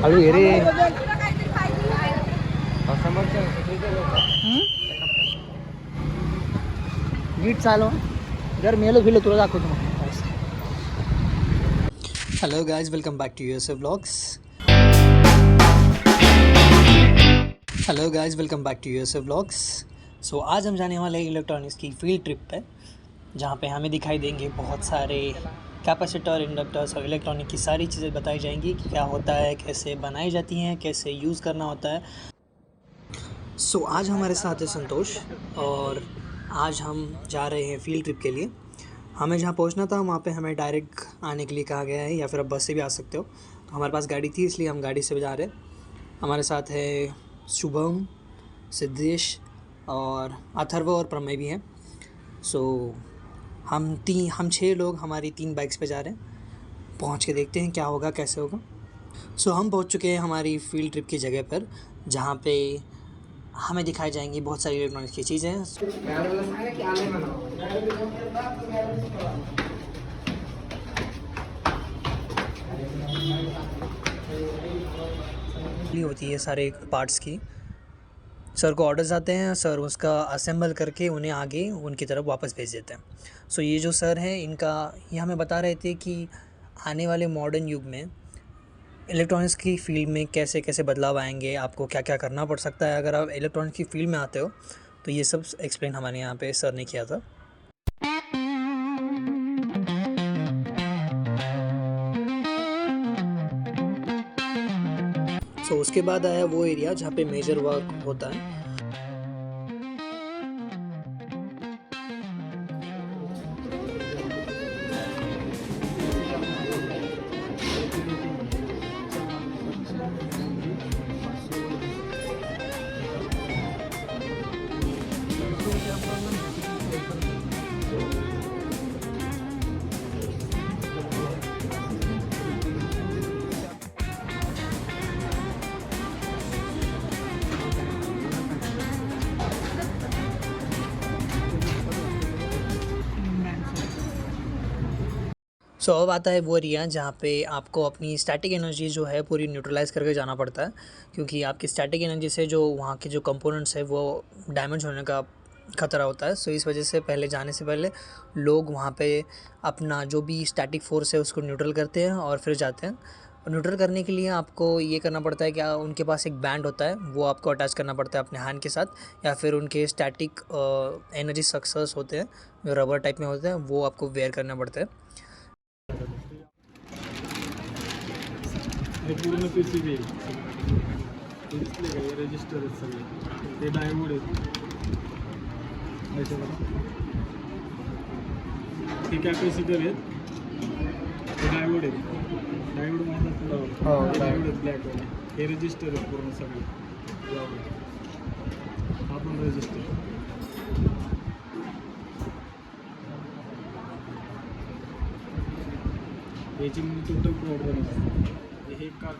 हळू ये रे. नीट चालव. जर मेलो फिलो तुला दाखवतो मग. Hello guys, welcome back to USA vlogs. Hello guys, welcome back to USA vlogs. So आज हम जाने वाले हैं इलेक्ट्रॉनिक्स की फील्ड ट्रिप पे, जहाँ पे हमें दिखाई देंगे बहुत सारे कैपेसिटर, इंडक्टर्स और इलेक्ट्रॉनिक की सारी चीज़ें बताई जाएंगी कि क्या होता है, कैसे बनाई जाती हैं, कैसे यूज़ करना होता है. सो आज हमारे साथ है संतोष और आज हम जा रहे हैं फील्ड ट्रिप के लिए. हमें जहाँ पहुँचना था वहाँ पे हमें डायरेक्ट आने के लिए कहा गया है, या फिर आप बस से भी आ सकते हो. तो हमारे पास गाड़ी थी, इसलिए हम गाड़ी से जा रहे हैं. हमारे साथ है शुभम, सिद्धेश और अथर्व और प्रमेय भी हैं. सो हम 6 लोग हमारी 3 बाइक्स पे जा रहे हैं. पहुंच के देखते हैं क्या होगा, कैसे होगा. सो हम पहुंच चुके हैं हमारी फील्ड ट्रिप की जगह पर, जहां पे हमें दिखाई जाएंगी बहुत सारी इलेक्ट्रॉनिक्स की चीज़ें. होती है सारे पार्ट्स की. सर को ऑर्डर्स आते हैं, सर उसका असेंबल करके उन्हें आगे उनकी तरफ वापस भेज देते हैं. सो ये जो सर हैं, ये हमें बता रहे थे कि आने वाले मॉडर्न युग में इलेक्ट्रॉनिक्स की फील्ड में कैसे कैसे बदलाव आएंगे, आपको क्या क्या करना पड़ सकता है अगर आप इलेक्ट्रॉनिक्स की फील्ड में आते हो. तो ये सब एक्सप्लेन हमारे यहाँ पे सर ने किया था. सो उसके बाद आया वो एरिया जहाँ पे मेजर वर्क होता है. सो अब आता है वो एरिया जहाँ पे आपको अपनी स्टैटिक एनर्जी जो है पूरी न्यूट्रलाइज़ करके जाना पड़ता है, क्योंकि आपकी स्टैटिक एनर्जी से जो वहाँ के जो कंपोनेंट्स है वो डैमेज होने का ख़तरा होता है. सो इस वजह से जाने से पहले लोग वहाँ पे अपना जो भी स्टैटिक फोर्स है उसको न्यूट्रल करते हैं और फिर जाते हैं. न्यूट्रल करने के लिए आपको ये करना पड़ता है कि उनके पास एक बैंड होता है, वो आपको अटैच करना पड़ता है अपने हैंड के साथ, या फिर उनके स्टैटिक एनर्जी सक्सेस होते हैं जो रबर टाइप में होते हैं, वो आपको वेयर करना पड़ता है. हे पूर्ण PCB आहे. ते डिस्प्ले काय रजिस्टर आहेत सगळे. ते डायोड आहेत. माहिती आहे का? हे कॅपॅसिटर आहेत. ते डायोड आहेत. डायोड माहिती आहे तुला? हो, डायोड आहेत ब्लॅकवाले. हे रजिस्टर आहेत पूर्ण सगळे. हा पण रजिस्टर. याची टोटल प्रॉब्लेम आहे. हे कार्ड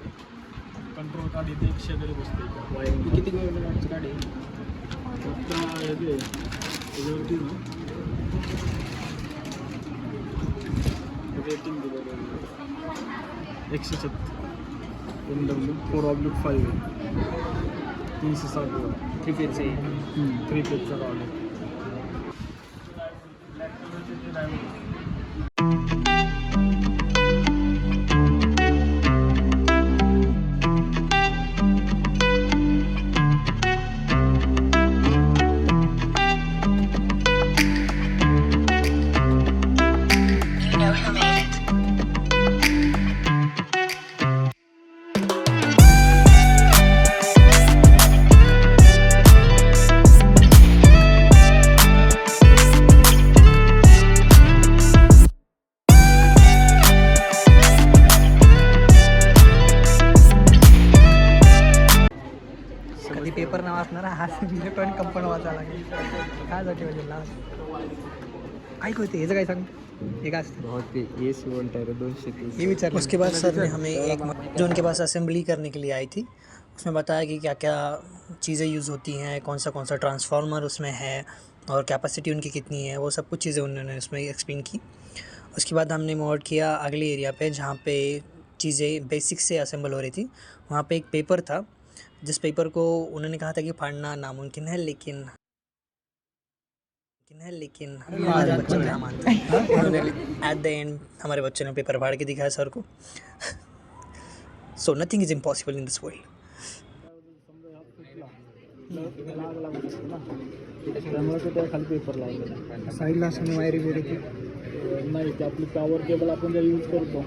कंट्रोल कार्ड इथे 100 तरी बसते. वायरिंग किती वॉटचं कार्ड आहे? फक्त हे त्याच्यावरती ना रेटिंग दिलं 136 MW 4/5 360 3 फेजचे 3 फेजचा कार्ड आहे. कधी पेपर न वाचणार हा इलेक्ट्रॉनिक कंपनी वाचायला लागेल. काय जाते म्हणजे लास्ट काय कळते याचं काय सांग. ये काय असतं बहुत ये सीवंट है 230 ये विचार. उसके बाद सर ने हमें एक जो उनके पास असेंबली करने के लिए आई थी, उसमें बताया कि क्या क्या चीज़ें यूज़ होती हैं, कौन सा ट्रांसफार्मर उसमें है और कैपेसिटी उनकी कितनी है, वो सब कुछ चीज़ें उन्होंने उसमें एक्सप्लेन की. उसके बाद हमने मूव किया अगले एरिया पे, जहाँ पे चीज़ें बेसिक से असेंबल हो रही थी। वहाँ पे एक पेपर था जिस पेपर को उन्होंने कहा था कि फाड़ना नामुमकिन है, लेकिन हमारे बच्चे क्या मानते हैं। उन्होंने एट द एंड हमारे बच्चों ने पेपर फाड़ के दिखाया सर को। So nothing is impossible in this world. त्यामुळे ते त्या खाली पेपर लावलेला साईडला असं वायरी बिरी नाही ते आपली पॉवर केबल आपण जे यूज करतो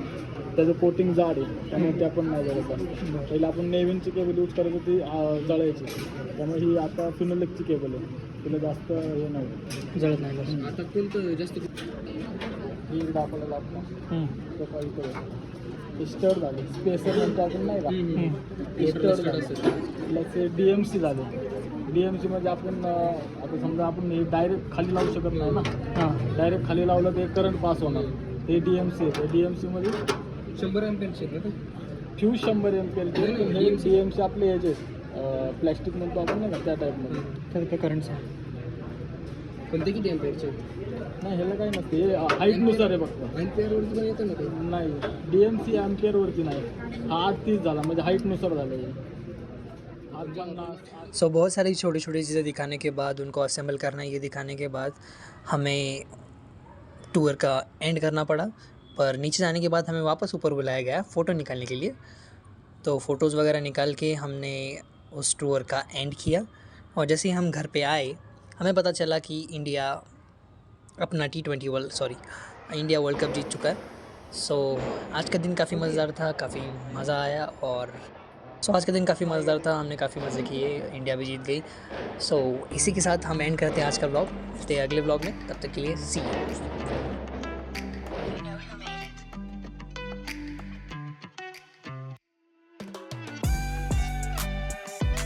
त्याचं कोटिंग जाड आहे त्यामुळे ते आपण नाही जळत असतं. पहिले आपण नेव्हिनची केबल यूज करायची ती जळायची, त्यामुळे ही आता फिनोलेक्सची केबल आहे, तिला जास्त हे नाही जळत नाही बस. आता कोणतं जास्त ही एकदा आपल्याला लागतं सकाळी करू स्टड झाले स्पेसर म्हणतो आपण नाही का स्टड झाले प्लस DMC झाले. DMC म्हणजे आपण आता समजा आपण हे डायरेक्ट खाली लावू शकत नाही ना, हां डायरेक्ट खाली लावलं ते करंट पास होणार. हे DMC आहे, DMC मध्ये 100 एमपेअरचे फ्यूज 100 एमपेअरचे. हे DMC आपले ह्याचे प्लॅस्टिक म्हणतो आपण नाही का त्या टाईपमध्ये. तर ते करंटचं कोणते किती एमपेअरचे नाही ह्याला काही नसते, हे हाईटनुसार आहे फक्त. एमपेअरवरती पण येतं ना ते. नाही DMC एम्पियरवरती नाही, हा 830 झाला म्हणजे हाईटनुसार झालं हे. सो बहुत सारी छोटी छोटी चीज़ें दिखाने के बाद, उनको असेंबल करना ये दिखाने के बाद हमें टूर का एंड करना पड़ा। पर नीचे जाने के बाद हमें वापस ऊपर बुलाया गया फ़ोटो निकालने के लिए। तो फ़ोटोज़ वगैरह निकाल के हमने उस टूर का एंड किया। और जैसे ही हम घर पे आए हमें पता चला कि इंडिया अपना इंडिया वर्ल्ड कप जीत चुका है। सो आज का दिन काफ़ी मज़ेदार था, काफ़ी मज़ा आया। और आज का दिन काफ़ी मज़ेदार था, हमने काफ़ी मज़े किए, इंडिया भी जीत गई। इसी के साथ हम एंड करते हैं आज का ब्लॉग। मिलते हैं अगले ब्लॉग में, तब तक के लिए सी यू।